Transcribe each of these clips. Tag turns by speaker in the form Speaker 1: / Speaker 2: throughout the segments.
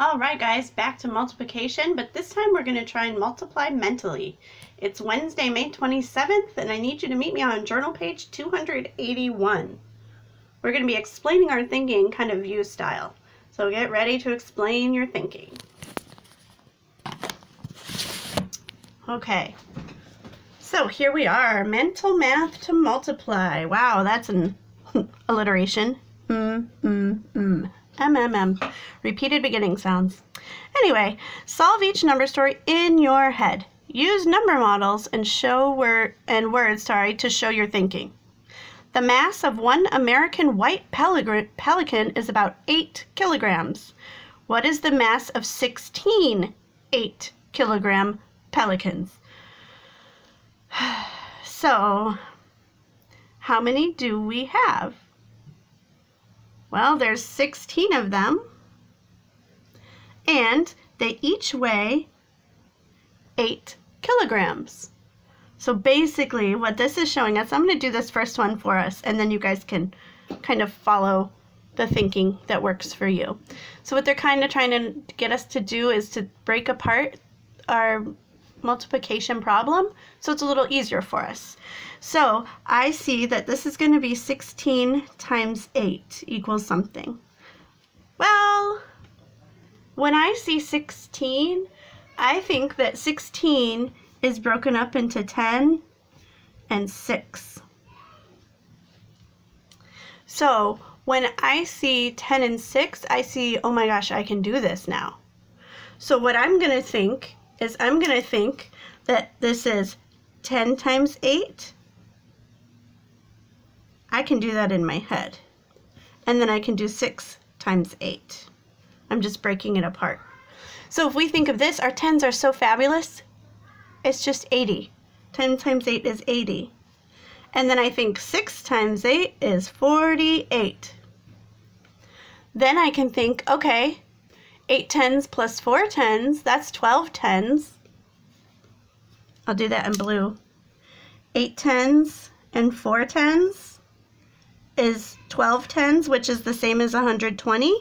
Speaker 1: All right, guys, back to multiplication, but this time we're going to try and multiply mentally. It's Wednesday, May 27th, and I need you to meet me on journal page 281. We're going to be explaining our thinking kind of view style. So get ready to explain your thinking. Okay, so here we are, mental math to multiply. Wow, that's an alliteration. Repeated beginning sounds. Anyway, solve each number story in your head. Use number models and words to show your thinking. The mass of one American white pelican is about 8 kilograms. What is the mass of 16 8-kilogram pelicans? So, how many do we have? Well, there's 16 of them, and they each weigh 8 kilograms. So basically what this is showing us, I'm going to do this first one for us, and then you guys can kind of follow the thinking that works for you. So what they're kind of trying to get us to do is to break apart our multiplication problem so it's a little easier for us. So I see that this is going to be 16 times 8 equals something. Well, when I see 16, I think that 16 is broken up into 10 and 6. So when I see 10 and 6, I see, oh my gosh, I can do this now. So what I'm going to think is I'm going to think that this is 10 times 8. I can do that in my head. And then I can do 6 times 8. I'm just breaking it apart. So if we think of this, our 10s are so fabulous. It's just 80. 10 times 8 is 80. And then I think 6 times 8 is 48. Then I can think, okay, 8 tens plus 4 tens, that's 12 tens. I'll do that in blue. 8 tens and 4 tens is 12 tens, which is the same as 120,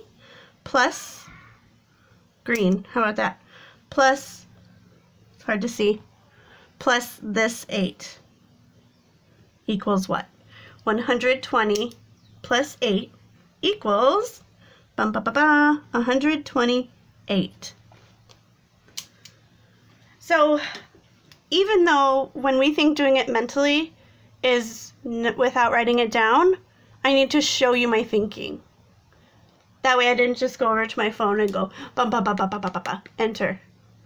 Speaker 1: plus green. How about that? Plus, it's hard to see, plus this 8 equals what? 120 plus 8 equals 128. So even though when we think doing it mentally is without writing it down, I need to show you my thinking. That way I didn't just go over to my phone and go enter,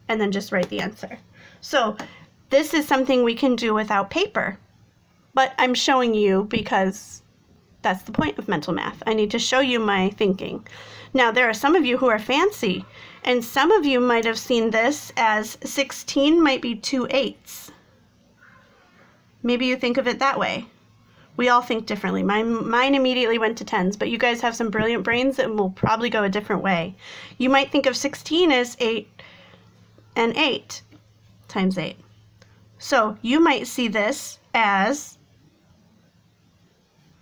Speaker 1: and then just write the answer. So this is something we can do without paper, but I'm showing you because that's the point of mental math. I need to show you my thinking. Now there are some of you who are fancy, and some of you might have seen this as 16 might be 2 8s. Maybe you think of it that way. We all think differently. Mine immediately went to 10s, but you guys have some brilliant brains that will probably go a different way. You might think of 16 as 8 and 8 times 8. So you might see this as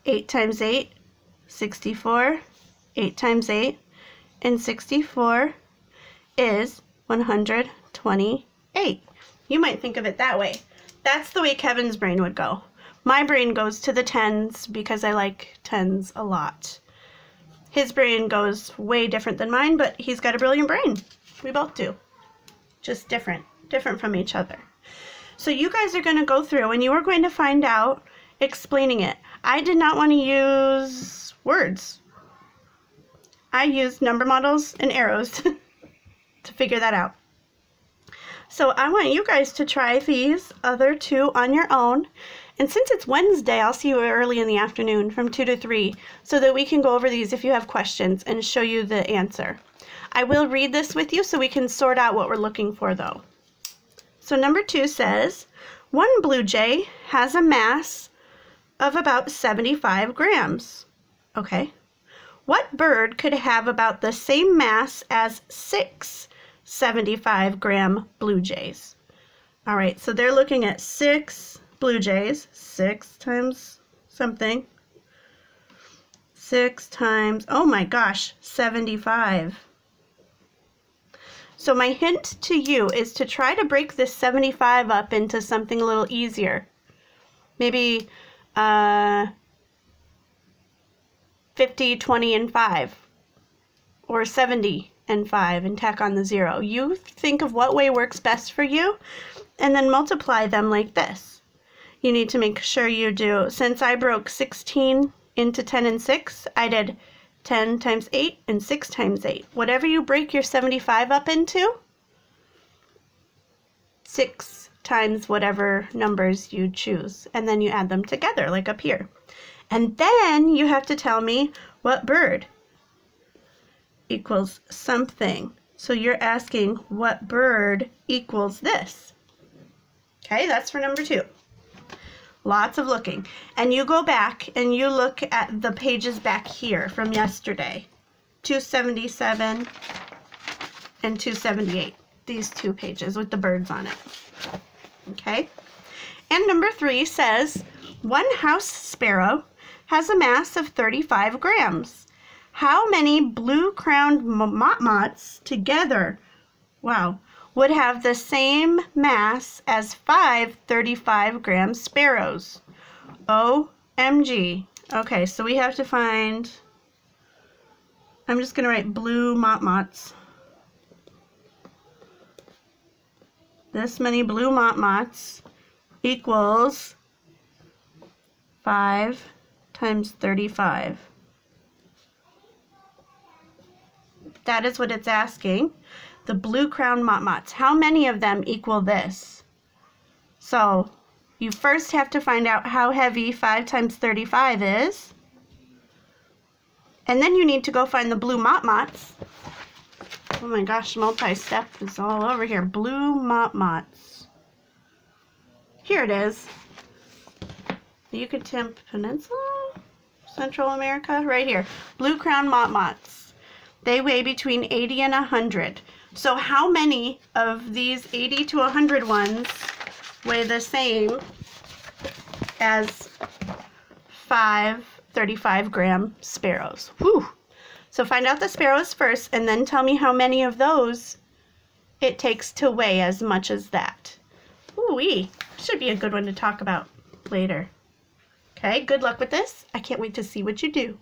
Speaker 1: 8 times 8, 64, 8 times 8, and 64 is 128. You might think of it that way. That's the way Kevin's brain would go. My brain goes to the 10s because I like 10s a lot. His brain goes way different than mine, but he's got a brilliant brain. We both do. Just different from each other. So you guys are going to go through and you are going to find out explaining it. I did not want to use words. I used number models and arrows to figure that out. So I want you guys to try these other two on your own. And since it's Wednesday, I'll see you early in the afternoon from 2 to 3 so that we can go over these if you have questions and show you the answer. I will read this with you so we can sort out what we're looking for though. So number 2 says, one blue jay has a mass of about 75 grams. Okay. What bird could have about the same mass as 6 75-gram blue jays? All right, so they're looking at 6 blue jays, 6 times something, 6 times, oh my gosh, 75. So my hint to you is to try to break this 75 up into something a little easier. Maybe 50, 20, and 5. Or 70 and 5 and tack on the 0. You think of what way works best for you and then multiply them like this. You need to make sure you do, since I broke 16 into 10 and 6, I did 10 times 8 and 6 times 8. Whatever you break your 75 up into, 6 times whatever numbers you choose. And then you add them together, like up here. And then you have to tell me what bird equals something. So you're asking what bird equals this. Okay, that's for number 2. Lots of looking. And you go back and you look at the pages back here from yesterday. 277 and 278. These 2 pages with the birds on it. Okay? And number 3 says, one house sparrow has a mass of 35 grams. How many blue-crowned motmots together, wow, would have the same mass as 5 35-gram sparrows? OMG. Okay, so we have to find, I'm just going to write blue motmots. This many blue motmots equals 5 times 35. That is what it's asking. The blue-crowned motmots. How many of them equal this? So you first have to find out how heavy 5 times 35 is. And then you need to go find the blue motmots. Oh my gosh, multi-step is all over here. Blue motmots. Here it is. The Yucatan Peninsula? Central America? Right here. Blue-crowned motmots. They weigh between 80 and 100. So how many of these 80 to 100 ones weigh the same as 5 35-gram sparrows? Whew. So find out the sparrows first and then tell me how many of those it takes to weigh as much as that. Ooh-wee. Should be a good one to talk about later. Okay, good luck with this. I can't wait to see what you do.